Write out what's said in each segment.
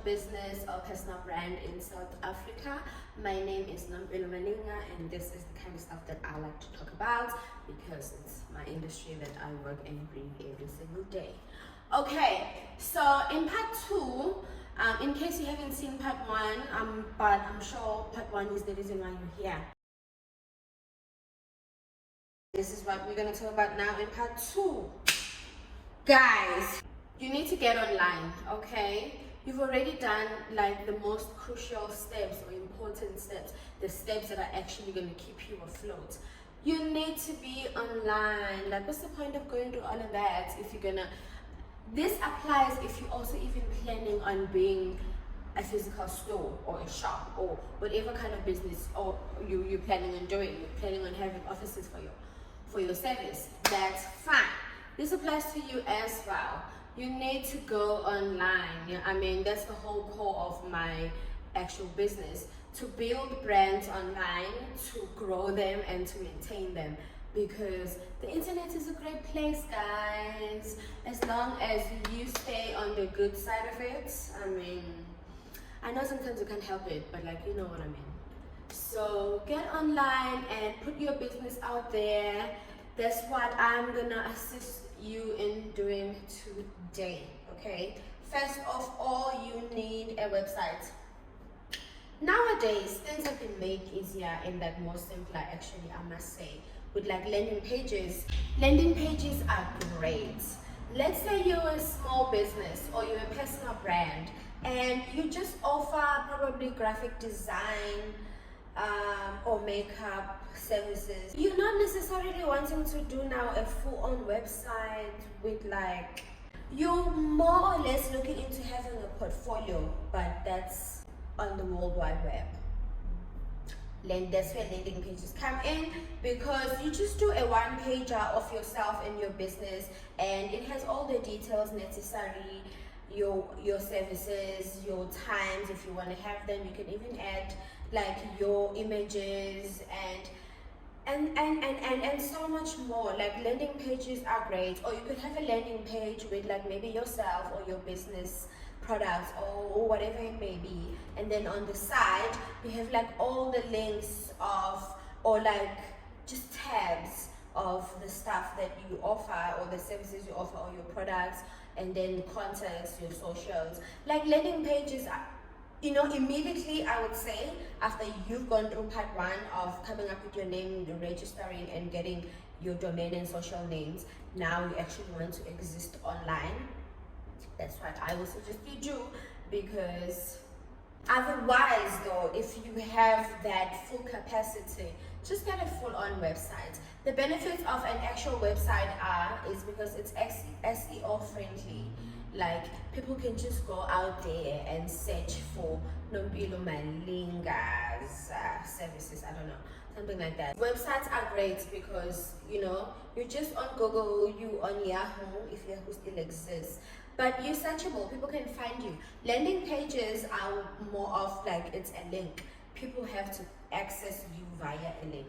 business or personal brand in South Africa. My name is Nampelo Malinga, and this is the kind of stuff that I like to talk about because it's my industry that I work and breathe every single day. Okay, so in part 2, in case you haven't seen part 1, but I'm sure part 1 is the reason why you're here. This is what we're going to talk about now in part 2. Guys, you need to get online, okay? You've already done like the most crucial steps or important steps, the steps that are actually going to keep you afloat. You need to be online. Like, what's the point of going through all of that if you're gonna... This applies if you're also even planning on being a physical store or a shop or whatever kind of business or you're planning on doing. You're planning on having offices for your service. That's fine. This applies to you as well. You need to go online. Yeah, I mean, that's the whole core of my actual business, to build brands online, to grow them and to maintain them, because the internet is a great place, guys, as long as you stay on the good side of it. I mean, I know sometimes you can't help it, but like, you know what I mean. So get online and put your business out there. That's what I'm gonna assist you in doing today. Okay, first of all, you need a website. Nowadays things have been made easier and like more simpler, actually, I must say, with like landing pages. Landing pages are great. Let's say you're a small business or you're a personal brand and you just offer probably graphic design or makeup services. You're not necessarily wanting to do now a full-on website with like, you're more or less looking into having a portfolio, but that's on the World Wide Web. That's where landing pages come in, because you just do a one-pager of yourself and your business, and it has all the details necessary, your services, your times if you want to have them. You can even add like your images and so much more. Like, landing pages are great. Or you could have a landing page with like maybe yourself or your business products or whatever it may be, and then on the side you have like all the links of, or like just tabs of the stuff that you offer or the services you offer or your products, and then contacts, your socials. Like, landing pages are, you know, immediately, I would say, after you've gone through part 1 of coming up with your name, registering and getting your domain and social names, now you actually want to exist online. That's what I would suggest you do, because otherwise though, if you have that full capacity, just get a full-on website. The benefits of an actual website is because it's SEO friendly. Like, people can just go out there and search for Nampelo Malinga's services, I don't know, something like that. Websites are great because, you know, you're just on Google, you on Yahoo, if Yahoo still exists, but you're searchable, people can find you. Landing pages are more of like, it's a link. People have to access you via a link.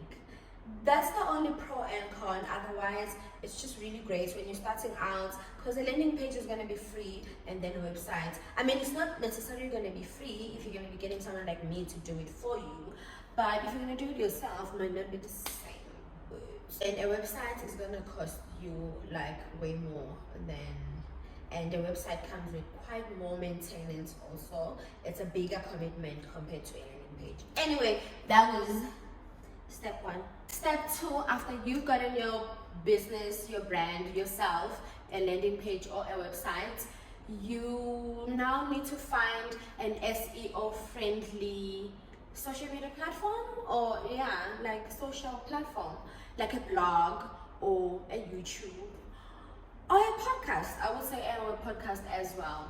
That's the only pro and con. Otherwise, it's just really great when you're starting out, because a landing page is going to be free, and then a website, I mean, it's not necessarily going to be free if you're going to be getting someone like me to do it for you, but if you're going to do it yourself, it might not be the same words. And a website is going to cost you like way more than, and the website comes with quite more maintenance also. It's a bigger commitment compared to a landing page. Anyway, that was step 1. Step 2, after you've gotten your business, your brand, yourself, a landing page or a website, you now need to find an SEO friendly social media platform, or like social platform, like a blog or a YouTube or a podcast. I would say a podcast as well.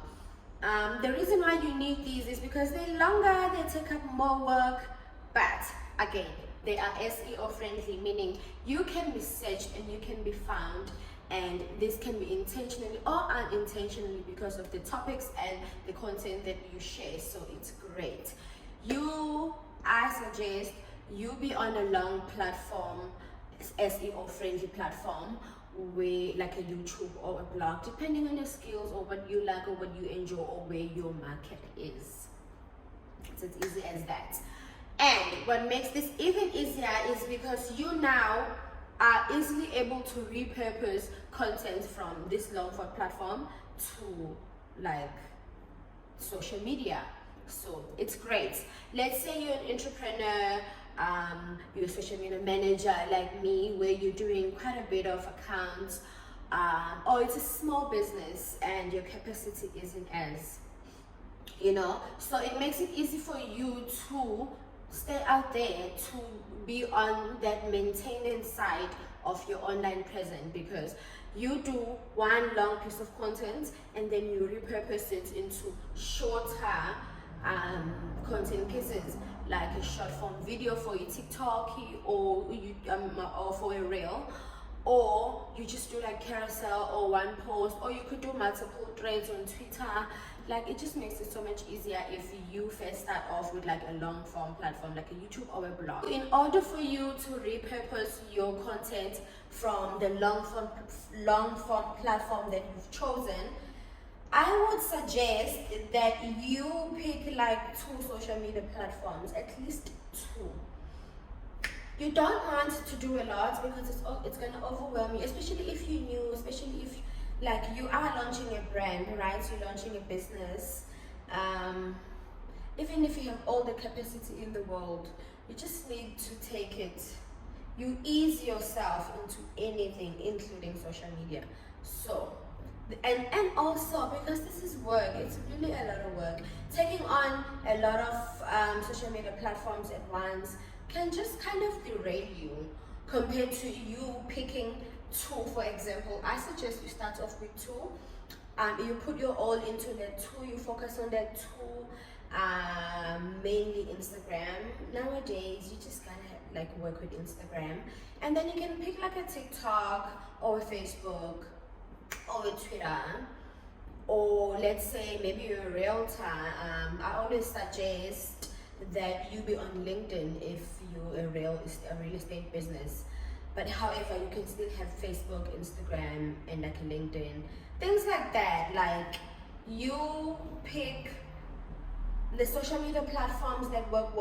The reason why you need these is because they're longer, they take up more work, but again, they are SEO friendly, meaning you can be searched and you can be found, and this can be intentionally or unintentionally because of the topics and the content that you share. So it's great. I suggest you be on a long platform, SEO friendly platform, with like a YouTube or a blog, depending on your skills or what you like or what you enjoy or where your market is. It's as easy as that. And what makes this even easier is because you now are easily able to repurpose content from this long form platform to like social media. So it's great. Let's say you're an entrepreneur, you're a social media manager like me, where you're doing quite a bit of accounts, or it's a small business and your capacity isn't as, so it makes it easy for you to stay out there, to be on that maintenance side of your online presence, because you do one long piece of content and then you repurpose it into shorter content pieces, like a short form video for your TikTok or for a reel, or you just do like carousel or one post, or you could do multiple threads on Twitter. Like, it just makes it so much easier if you first start off with like a long form platform like a YouTube or a blog. In order for you to repurpose your content from the long form platform that you've chosen, I would suggest that you pick like 2 social media platforms, at least 2. You don't want to do a lot because it's gonna overwhelm you, especially if you're new, especially if like you are launching a brand, right? You're launching a business. Even if you have all the capacity in the world, you just need to take it. You ease yourself into anything, including social media. So, and also because this is work, it's really a lot of work. Taking on a lot of social media platforms at once can just kind of derail you compared to you picking 2. For example, I suggest you start off with 2. You put your all into that 2. You focus on that 2. Mainly Instagram. Nowadays, you just gotta like work with Instagram, and then you can pick like a TikTok or a Facebook or a Twitter, or let's say maybe you're a realtor. I always suggest that you be on LinkedIn if you're a real estate business. But however, you can still have Facebook, Instagram, and like LinkedIn, things like that. Like, you pick the social media platforms that work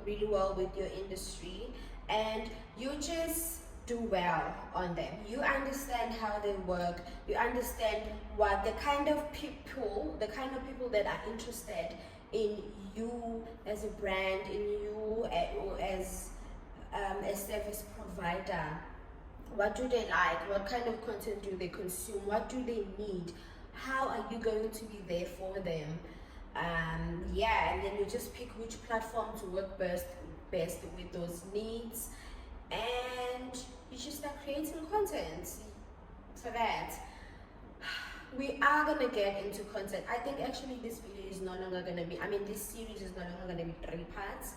really well with your industry, and you just do well on them. You understand how they work. You understand what the kind of people that are interested in you as a brand, in you as a service provider. What do they like? What kind of content do they consume? What do they need? How are you going to be there for them? And then you just pick which platform to work best with those needs, and you just start creating content for that. We are gonna get into content. I think actually this video is no longer gonna be, this series is no longer gonna be 3 parts.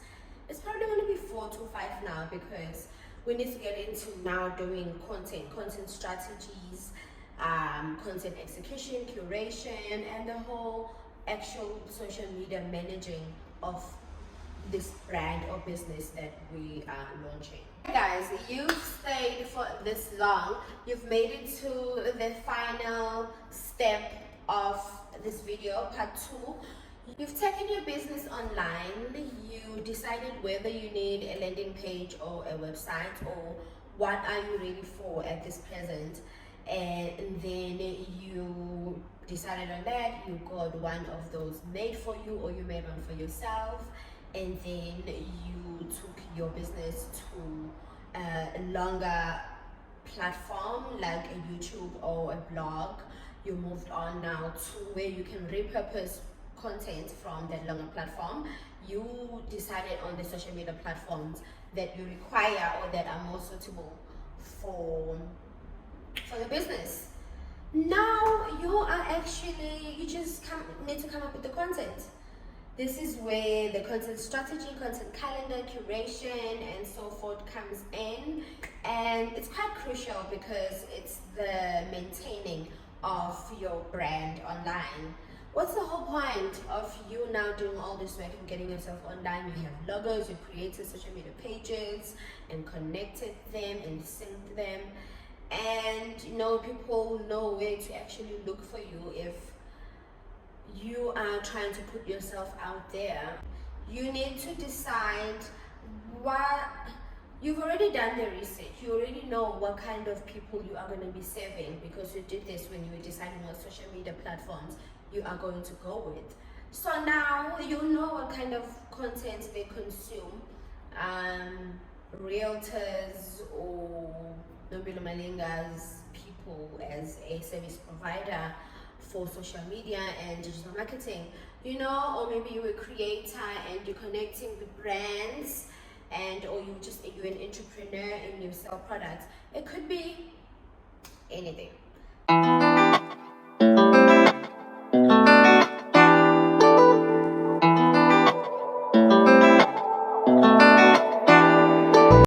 It's probably gonna be 4 to 5 now, because we need to get into now doing content strategies, content execution, curation, and the whole actual social media managing of this brand or business that we are launching. Guys, you've stayed for this long. You've made it to the final step of this video, part 2. You've taken your business online. You decided whether you need a landing page or a website, or what are you ready for at this present, and then you decided on that. You got one of those made for you, or you made one for yourself, and then you took your business to a longer platform like a YouTube or a blog. You moved on now to where you can repurpose content from that longer platform. You decided on the social media platforms that you require or that are more suitable for the business. Now you just need to come up with the content. This is where the content strategy, content calendar, curation, and so forth comes in, and it's quite crucial because it's the maintaining of your brand online. What's the whole point of you now doing all this work and getting yourself online? You have logos, you created social media pages and connected them and synced them, and people know where to actually look for you if you are trying to put yourself out there. You need to decide what you've already done the research. You already know what kind of people you are going to be serving, because you did this when you were deciding what social media platforms you are going to go with. So now you know what kind of content they consume. Realtors or Nobilo Malinga's people as a service provider for social media and digital marketing, or maybe you're a creator and you're connecting with brands, or you're an entrepreneur and you sell products. It could be anything.